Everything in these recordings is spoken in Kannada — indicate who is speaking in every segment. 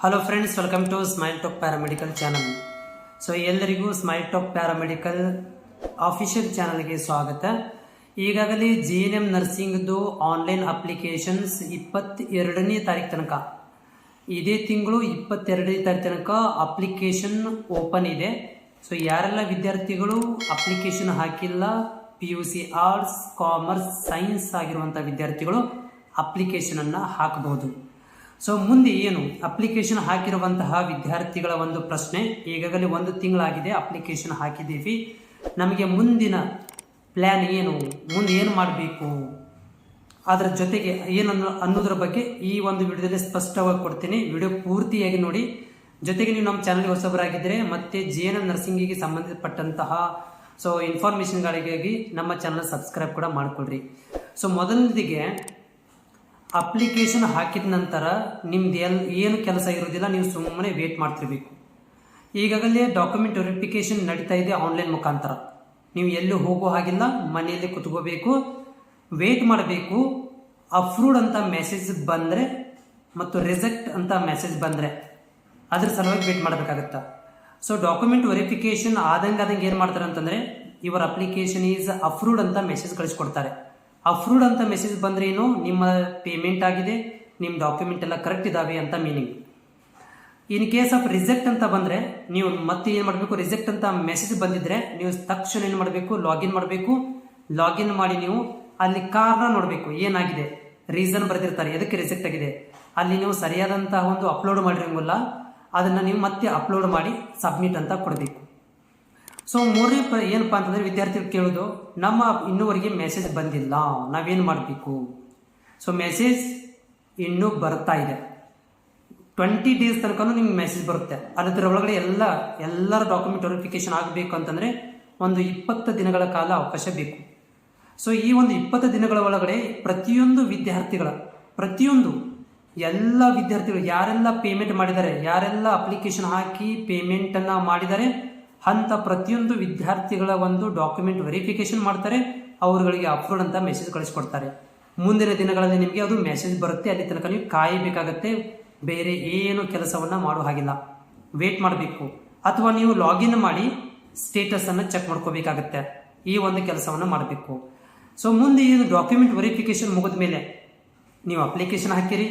Speaker 1: Hello friends, welcome to smile talk paramedical channel. So ಎಲ್ಲರಿಗೂ ಸ್ಮೈಲ್ ಟಾಕ್ ಪ್ಯಾರಾಮೆಡಿಕಲ್ ಅಫಿಷಿಯಲ್ ಚಾನಲ್ಗೆ ಸ್ವಾಗತ. ಈಗಾಗಲೇ GNM ನರ್ಸಿಂಗ್ದು ಆನ್ಲೈನ್ ಅಪ್ಲಿಕೇಶನ್ಸ್ 22ನೇ ತಾರೀಕು ತನಕ, ಇದೇ ತಿಂಗಳು 22ನೇ ತಾರೀಕು ತನಕ ಅಪ್ಲಿಕೇಶನ್ ಓಪನ್ ಇದೆ. ಸೊ ಯಾರೆಲ್ಲ ವಿದ್ಯಾರ್ಥಿಗಳು ಅಪ್ಲಿಕೇಶನ್ ಹಾಕಿಲ್ಲ, PUC ಆರ್ಟ್ಸ್, ಕಾಮರ್ಸ್, ಸೈನ್ಸ್ ಆಗಿರುವಂಥ ವಿದ್ಯಾರ್ಥಿಗಳು ಅಪ್ಲಿಕೇಶನನ್ನು ಹಾಕಬಹುದು. ಸೊ ಮುಂದೆ ಏನು ಅಪ್ಲಿಕೇಶನ್ ಹಾಕಿರುವಂತಹ ವಿದ್ಯಾರ್ಥಿಗಳ ಒಂದು ಪ್ರಶ್ನೆ, ಈಗಾಗಲೇ 1 ತಿಂಗಳಾಗಿದೆ ಅಪ್ಲಿಕೇಶನ್ ಹಾಕಿದ್ದೀವಿ, ನಮಗೆ ಮುಂದಿನ ಪ್ಲ್ಯಾನ್ ಏನು, ಮುಂದೆ ಏನು ಮಾಡಬೇಕು, ಅದರ ಜೊತೆಗೆ ಏನು ಅನ್ನೋದ್ರ ಬಗ್ಗೆ ಈ ಒಂದು ವಿಡಿಯೋದಲ್ಲಿ ಸ್ಪಷ್ಟವಾಗಿ ಕೊಡ್ತೀನಿ. ವಿಡಿಯೋ ಪೂರ್ತಿಯಾಗಿ ನೋಡಿ. ಜೊತೆಗೆ ನೀವು ನಮ್ಮ ಚಾನಲ್ಗೆ ಹೊಸಬರಾಗಿದ್ದರೆ ಮತ್ತೆ GNM ನರ್ಸಿಂಗಿಗೆ ಸಂಬಂಧಪಟ್ಟಂತಹ ಇನ್ಫಾರ್ಮೇಷನ್ಗಳಿಗಾಗಿ ನಮ್ಮ ಚಾನಲ್ ಸಬ್ಸ್ಕ್ರೈಬ್ ಕೂಡ ಮಾಡಿಕೊಳ್ಳ್ರಿ. ಸೊ ಮೊದಲನೇದಿಗೆ ಅಪ್ಲಿಕೇಶನ್ ಹಾಕಿದ ನಂತರ ನಿಮ್ದು ಏನು ಕೆಲಸ ಇರೋದಿಲ್ಲ, ನೀವು ಸುಮ್ಮನೆ ವೇಟ್ ಮಾಡ್ತಿರ್ಬೇಕು. ಈಗಾಗಲೇ ಡಾಕ್ಯುಮೆಂಟ್ ವೆರಿಫಿಕೇಶನ್ ನಡೀತಾ ಇದೆ ಆನ್ಲೈನ್ ಮುಖಾಂತರ. ನೀವು ಎಲ್ಲೂ ಹೋಗೋ ಹಾಗಿಲ್ಲ, ಮನೆಯಲ್ಲಿ ಕುತ್ಕೋಬೇಕು, ವೇಟ್ ಮಾಡಬೇಕು. ಅಪ್ರೂವ್ಡ್ ಅಂತ ಮೆಸೇಜ್ ಬಂದರೆ ಮತ್ತು ರಿಜೆಕ್ಟ್ ಅಂತ ಮೆಸೇಜ್ ಬಂದರೆ ಅದ್ರ ಸಲುವಾಗಿ ವೇಟ್ ಮಾಡಬೇಕಾಗತ್ತಾ. ಸೊ ಡಾಕ್ಯುಮೆಂಟ್ ವೆರಿಫಿಕೇಶನ್ ಆದಂಗೆ ಏನು ಮಾಡ್ತಾರೆ ಅಂತಂದರೆ, ಯುವರ್ ಅಪ್ಲಿಕೇಶನ್ ಈಸ್ ಅಪ್ರೂವ್ಡ್ ಅಂತ ಮೆಸೇಜ್ ಕಳಿಸ್ಕೊಡ್ತಾರೆ. ಅಪ್ರೂವ್ಡ್ ಅಂತ ಮೆಸೇಜ್ ಬಂದ್ರೆ ಏನು, ನಿಮ್ಮ ಪೇಮೆಂಟ್ ಆಗಿದೆ, ನಿಮ್ಮ ಡಾಕ್ಯುಮೆಂಟ್ ಎಲ್ಲ ಕರೆಕ್ಟ್ ಇದಾವೆ ಅಂತ meaning. In case of reject ಅಂತ ಬಂದರೆ ನೀವು ಮತ್ತೆ ಏನು ಮಾಡಬೇಕು, ರಿಜೆಕ್ಟ್ ಅಂತ ಮೆಸೇಜ್ ಬಂದಿದ್ರೆ ನೀವು ತಕ್ಷಣ ಏನು ಮಾಡಬೇಕು, ಲಾಗಿನ್ ಮಾಡಬೇಕು. ಲಾಗಿನ್ ಮಾಡಿ ನೀವು ಅಲ್ಲಿ ಕಾರಣ ನೋಡಬೇಕು, ಏನಾಗಿದೆ, ರೀಸನ್ ಬರೆದಿರ್ತಾರೆ ಎದಕ್ಕೆ ರಿಜೆಕ್ಟ್ ಆಗಿದೆ. ಅಲ್ಲಿ ನೀವು ಸರಿಯಾದಂತಹ ಒಂದು ಅಪ್ಲೋಡ್ ಮಾಡಿರಂಗಿಲ್ಲ, ಅದನ್ನು ನೀವು ಮತ್ತೆ ಅಪ್ಲೋಡ್ ಮಾಡಿ ಸಬ್ಮಿಟ್ ಅಂತ ಕೊಡಬೇಕು. ಸೊ ಮೂರನೇ ಏನಪ್ಪಾ ಅಂತಂದರೆ, ವಿದ್ಯಾರ್ಥಿಗಳು ಕೇಳೋದು, ನಮ್ಮ ಇನ್ನೂವರೆಗೆ ಮೆಸೇಜ್ ಬಂದಿಲ್ಲ, ನಾವೇನು ಮಾಡಬೇಕು. ಸೊ ಮೆಸೇಜ್ ಇನ್ನೂ ಬರ್ತಾ ಇದೆ, 20 ಡೇಸ್ ತನಕ ನಿಮ್ಗೆ ಮೆಸೇಜ್ ಬರುತ್ತೆ. ಅದರ ಒಳಗಡೆ ಎಲ್ಲರ ಡಾಕ್ಯುಮೆಂಟ್ ವೆರಿಫಿಕೇಶನ್ ಆಗಬೇಕು ಅಂತಂದರೆ ಒಂದು 20 ದಿನಗಳ ಕಾಲ ಅವಕಾಶ ಬೇಕು. ಸೊ ಈ ಒಂದು 20 ದಿನಗಳ ಒಳಗಡೆ ಪ್ರತಿಯೊಂದು ಎಲ್ಲ ವಿದ್ಯಾರ್ಥಿಗಳು ಯಾರೆಲ್ಲ ಪೇಮೆಂಟ್ ಮಾಡಿದ್ದಾರೆ, ಯಾರೆಲ್ಲ ಅಪ್ಲಿಕೇಶನ್ ಹಾಕಿ ಪೇಮೆಂಟನ್ನು ಮಾಡಿದ್ದಾರೆ ಅಂತ ಪ್ರತಿಯೊಂದು ವಿದ್ಯಾರ್ಥಿಗಳ ಒಂದು ಡಾಕ್ಯುಮೆಂಟ್ ವೆರಿಫಿಕೇಶನ್ ಮಾಡ್ತಾರೆ. ಅವರುಗಳಿಗೆ ಅಪ್ರೂವ್ಡ್ ಅಂತ ಮೆಸೇಜ್ ಕಳಿಸ್ಕೊಡ್ತಾರೆ. ಮುಂದಿನ ದಿನಗಳಲ್ಲಿ ನಿಮಗೆ ಅದು ಮೆಸೇಜ್ ಬರುತ್ತೆ. ಅಲ್ಲಿ ತನಕ ನೀವು ಕಾಯಬೇಕಾಗತ್ತೆ, ಬೇರೆ ಏನು ಕೆಲಸವನ್ನು ಮಾಡೋ ಹಾಗಿಲ್ಲ, ವೇಟ್ ಮಾಡಬೇಕು. ಅಥವಾ ನೀವು ಲಾಗಿನ್ ಮಾಡಿ ಸ್ಟೇಟಸನ್ನು ಚೆಕ್ ಮಾಡ್ಕೋಬೇಕಾಗತ್ತೆ, ಈ ಒಂದು ಕೆಲಸವನ್ನು ಮಾಡಬೇಕು. ಸೊ ಮುಂದೆ ಏನು ಡಾಕ್ಯುಮೆಂಟ್ ವೆರಿಫಿಕೇಶನ್ ಮುಗಿದ ಮೇಲೆ ನೀವು ಅಪ್ಲಿಕೇಶನ್ ಹಾಕಿರಿ,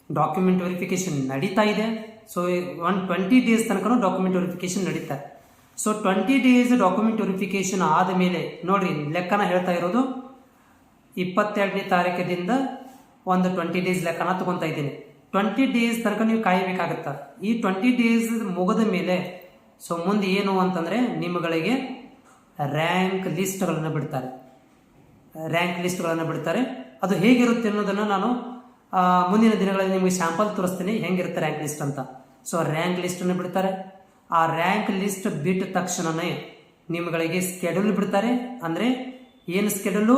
Speaker 1: ಡಾಕ್ಯುಮೆಂಟ್ ವೆರಿಫಿಕೇಶನ್ ನಡೀತಾ ಇದೆ. ಸೊ 20 ಡೇಸ್ ತನಕ ಡಾಕ್ಯುಮೆಂಟ್ ವೆರಿಫಿಕೇಶನ್ ನಡೀತಾ. ಸೊ 20 ಡೇಸ್ ಡಾಕ್ಯುಮೆಂಟ್ ವೆರಿಫಿಕೇಶನ್ ಆದ ಮೇಲೆ ನೋಡ್ರಿ, ಲೆಕ್ಕನ ಹೇಳ್ತಾ ಇರೋದು 22ನೇ ತಾರೀಕಿನಿಂದ ಒಂದು 20 ಡೇಸ್ ಲೆಕ್ಕನ ತಗೊತಾ ಇದ್ದೀನಿ. 20 ಡೇಸ್ ತನಕ ನೀವು ಕಾಯಬೇಕಾಗತ್ತ. ಈ 20 ಡೇಸ್ ಮುಗಿದ ಮೇಲೆ ಸೊ ಮುಂದೆ ಏನು ಅಂತಂದರೆ, ನಿಮ್ಮಗಳಿಗೆ ರ್ಯಾಂಕ್ ಲಿಸ್ಟ್ಗಳನ್ನು ಬಿಡ್ತಾರೆ. ಅದು ಹೇಗಿರುತ್ತೆ ಅನ್ನೋದನ್ನು ನಾನು ಮುಂದಿನ ದಿನಗಳಲ್ಲಿ ನಿಮಗೆ ಸ್ಯಾಂಪಲ್ ತೋರಿಸ್ತೀನಿ, ಹೆಂಗಿರುತ್ತೆ ರ್ಯಾಂಕ್ ಲಿಸ್ಟ್ ಅಂತ. ಸೊ ರ್ಯಾಂಕ್ ಲಿಸ್ಟನ್ನು ಬಿಡ್ತಾರೆ. ಆ ರ್ಯಾಂಕ್ ಲಿಸ್ಟ್ ಬಿಟ್ಟ ತಕ್ಷಣವೇ ನಿಮ್ಮಗಳಿಗೆ ಸ್ಕೆಡ್ಯೂಲ್ ಬಿಡ್ತಾರೆ. ಅಂದರೆ ಏನು ಸ್ಕೆಡ್ಯೂಲು,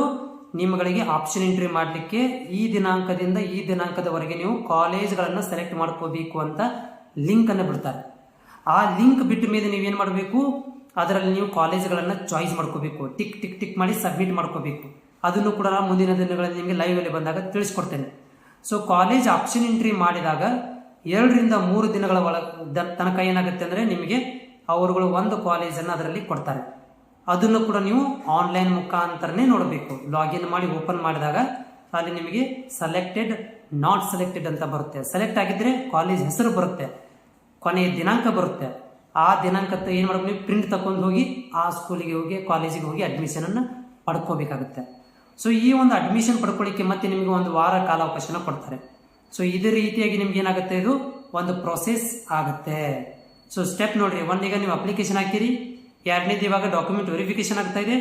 Speaker 1: ನಿಮ್ಮಗಳಿಗೆ ಆಪ್ಷನ್ ಎಂಟ್ರಿ ಮಾಡಲಿಕ್ಕೆ ಈ ದಿನಾಂಕದಿಂದ ಈ ದಿನಾಂಕದವರೆಗೆ ನೀವು ಕಾಲೇಜ್ಗಳನ್ನು ಸೆಲೆಕ್ಟ್ ಮಾಡ್ಕೋಬೇಕು ಅಂತ ಲಿಂಕನ್ನು ಬಿಡ್ತಾರೆ. ಆ ಲಿಂಕ್ ಬಿಟ್ಟ ಮೇಲೆ ನೀವೇನು ಮಾಡಬೇಕು, ಅದರಲ್ಲಿ ನೀವು ಕಾಲೇಜ್ಗಳನ್ನು ಚಾಯ್ಸ್ ಮಾಡ್ಕೋಬೇಕು, ಟಿಕ್ ಮಾಡಿ ಸಬ್ಮಿಟ್ ಮಾಡ್ಕೋಬೇಕು. ಅದನ್ನು ಕೂಡ ಮುಂದಿನ ದಿನಗಳಲ್ಲಿ ನಿಮಗೆ ಲೈವಲ್ಲಿ ಬಂದಾಗ ತಿಳಿಸ್ಕೊಡ್ತೇನೆ. ಸೊ ಕಾಲೇಜ್ ಆಪ್ಷನ್ ಎಂಟ್ರಿ ಮಾಡಿದಾಗ 2 ರಿಂದ 3 ದಿನಗಳ ತನಕ ಏನಾಗುತ್ತೆ ಅಂದರೆ, ನಿಮಗೆ ಅವರುಗಳು ಒಂದು ಕಾಲೇಜನ್ನು ಅದರಲ್ಲಿ ಕೊಡ್ತಾರೆ. ಅದನ್ನು ಕೂಡ ನೀವು ಆನ್ಲೈನ್ ಮುಖಾಂತರನೇ ನೋಡಬೇಕು. ಲಾಗಿನ್ ಮಾಡಿ ಓಪನ್ ಮಾಡಿದಾಗ ಅಲ್ಲಿ ನಿಮಗೆ ಸೆಲೆಕ್ಟೆಡ್, ನಾಟ್ ಸೆಲೆಕ್ಟೆಡ್ ಅಂತ ಬರುತ್ತೆ. ಸೆಲೆಕ್ಟ್ ಆಗಿದ್ರೆ ಕಾಲೇಜ್ ಹೆಸರು ಬರುತ್ತೆ, ಕೊನೆಯ ದಿನಾಂಕ ಬರುತ್ತೆ. ಆ ದಿನಾಂಕ ಏನು ಮಾಡಬೇಕು, ನೀವು ಪ್ರಿಂಟ್ ತಗೊಂಡು ಹೋಗಿ ಆ ಸ್ಕೂಲಿಗೆ ಹೋಗಿ ಕಾಲೇಜಿಗೆ ಹೋಗಿ ಅಡ್ಮಿಷನನ್ನು ಪಡ್ಕೋಬೇಕಾಗುತ್ತೆ. ಸೊ ಈ ಒಂದು ಅಡ್ಮಿಷನ್ ಪಡ್ಕೊಳ್ಳಿಕ್ಕೆ ಮತ್ತೆ ನಿಮಗೆ 1 ವಾರ ಕಾಲಾವಕಾಶನ ಕೊಡ್ತಾರೆ. ಸೊ ಇದೇ ರೀತಿಯಾಗಿ ನಿಮ್ಗೆ ಏನಾಗುತ್ತೆ, ಇದು ಒಂದು ಪ್ರೊಸೆಸ್ ಆಗುತ್ತೆ. ಸೊ ಸ್ಟೆಪ್ ನೋಡ್ರಿ, ಈಗ ನೀವು ಅಪ್ಲಿಕೇಶನ್ ಹಾಕಿರಿ, 2ನೇದು ಇವಾಗ ಡಾಕ್ಯುಮೆಂಟ್ ವೆರಿಫಿಕೇಶನ್ ಆಗ್ತಾ ಇದೆ.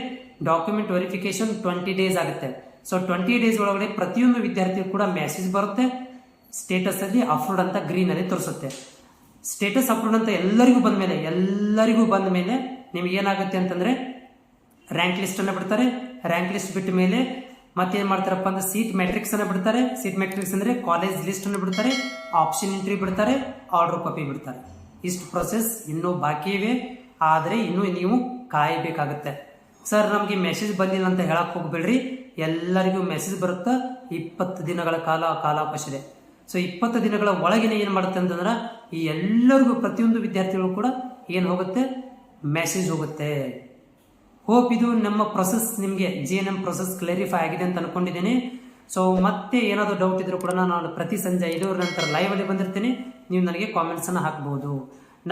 Speaker 1: ಡಾಕ್ಯುಮೆಂಟ್ ವೆರಿಫಿಕೇಶನ್ 20 ಡೇಸ್ ಆಗುತ್ತೆ. ಸೊ 20 ಡೇಸ್ ಒಳಗಡೆ ಪ್ರತಿಯೊಂದು ವಿದ್ಯಾರ್ಥಿಗೂ ಕೂಡ ಮೆಸೇಜ್ ಬರುತ್ತೆ. ಸ್ಟೇಟಸ್ ಅಲ್ಲಿ ಅಪ್ರೂವ್ಡ್ ಅಂತ ಗ್ರೀನ್ ಅಲ್ಲಿ ತೋರಿಸುತ್ತೆ. ಸ್ಟೇಟಸ್ ಅಪ್ರೂವ್ಡ್ ಅಂತ ಎಲ್ಲರಿಗೂ ಬಂದ ಮೇಲೆ ನಿಮ್ಗೆ ಏನಾಗುತ್ತೆ ಅಂತಂದ್ರೆ, ರ್ಯಾಂಕ್ ಲಿಸ್ಟ್ ಅನ್ನು ಬಿಡ್ತಾರೆ. ರ್ಯಾಂಕ್ ಲಿಸ್ಟ್ ಬಿಟ್ಟ ಮೇಲೆ ಮತ್ತೇನು ಮಾಡ್ತಾರಪ್ಪ ಅಂದ್ರೆ, ಸೀಟ್ ಮ್ಯಾಟ್ರಿಕ್ಸ್ ಅನ್ನು ಬಿಡ್ತಾರೆ. ಸೀಟ್ ಮ್ಯಾಟ್ರಿಕ್ಸ್ ಅಂದರೆ ಕಾಲೇಜ್ ಲಿಸ್ಟ್ ಅನ್ನು ಬಿಡ್ತಾರೆ, ಆಪ್ಷನ್ ಎಂಟ್ರಿ ಬಿಡ್ತಾರೆ, ಆರ್ಡರ್ ಕಾಪಿ ಬಿಡ್ತಾರೆ. ಇಷ್ಟು ಪ್ರೊಸೆಸ್ ಇನ್ನೂ ಬಾಕಿ ಇವೆ, ಆದರೆ ಇನ್ನೂ ನೀವು ಕಾಯಬೇಕಾಗುತ್ತೆ. ಸರ್ ನಮಗೆ ಮೆಸೇಜ್ ಬಂದಿಲ್ಲ ಅಂತ ಹೇಳಕ್ ಹೋಗ್ಬೇಡ್ರಿ, ಎಲ್ಲರಿಗೂ ಮೆಸೇಜ್ ಬರುತ್ತೆ. 20 ದಿನಗಳ ಕಾಲಾವಕಾಶ ಇದೆ. ಸೊ 20 ದಿನಗಳ ಒಳಗಿನ ಏನು ಮಾಡುತ್ತೆ ಅಂತಂದ್ರೆ ಈ ಎಲ್ಲರಿಗೂ ಪ್ರತಿಯೊಂದು ವಿದ್ಯಾರ್ಥಿಗಳು ಕೂಡ ಏನು ಹೋಗುತ್ತೆ, ಮೆಸೇಜ್ ಹೋಗುತ್ತೆ. ಹೋಪ್ ಇದು ನಮ್ಮ ಪ್ರೊಸೆಸ್ ನಿಮಗೆ GNM ಪ್ರೊಸೆಸ್ ಕ್ಲಾರಿಫೈ ಆಗಿದೆ ಅಂತ ಅನ್ಕೊಂಡಿದ್ದೀನಿ. ಸೊ ಮತ್ತೆ ಏನಾದರೂ ಡೌಟ್ ಇದ್ರೂ ಕೂಡ ನಾನು ಪ್ರತಿ ಸಂಜೆ 5 ನಂತರ ಲೈವ್ ಅಲ್ಲಿ ಬಂದಿರ್ತೀನಿ. ನೀವು ನನಗೆ ಕಾಮೆಂಟ್ಸ್ ಅನ್ನು ಹಾಕ್ಬಹುದು.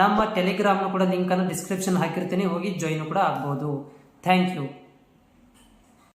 Speaker 1: ನಮ್ಮ ಟೆಲಿಗ್ರಾಮ್ನ ಕೂಡ ಲಿಂಕ್ ಅನ್ನು ಡಿಸ್ಕ್ರಿಪ್ಷನ್ ಹಾಕಿರ್ತೀನಿ, ಹೋಗಿ ಜಾಯಿನ್ ಕೂಡ ಆಗ್ಬಹುದು. Thank you.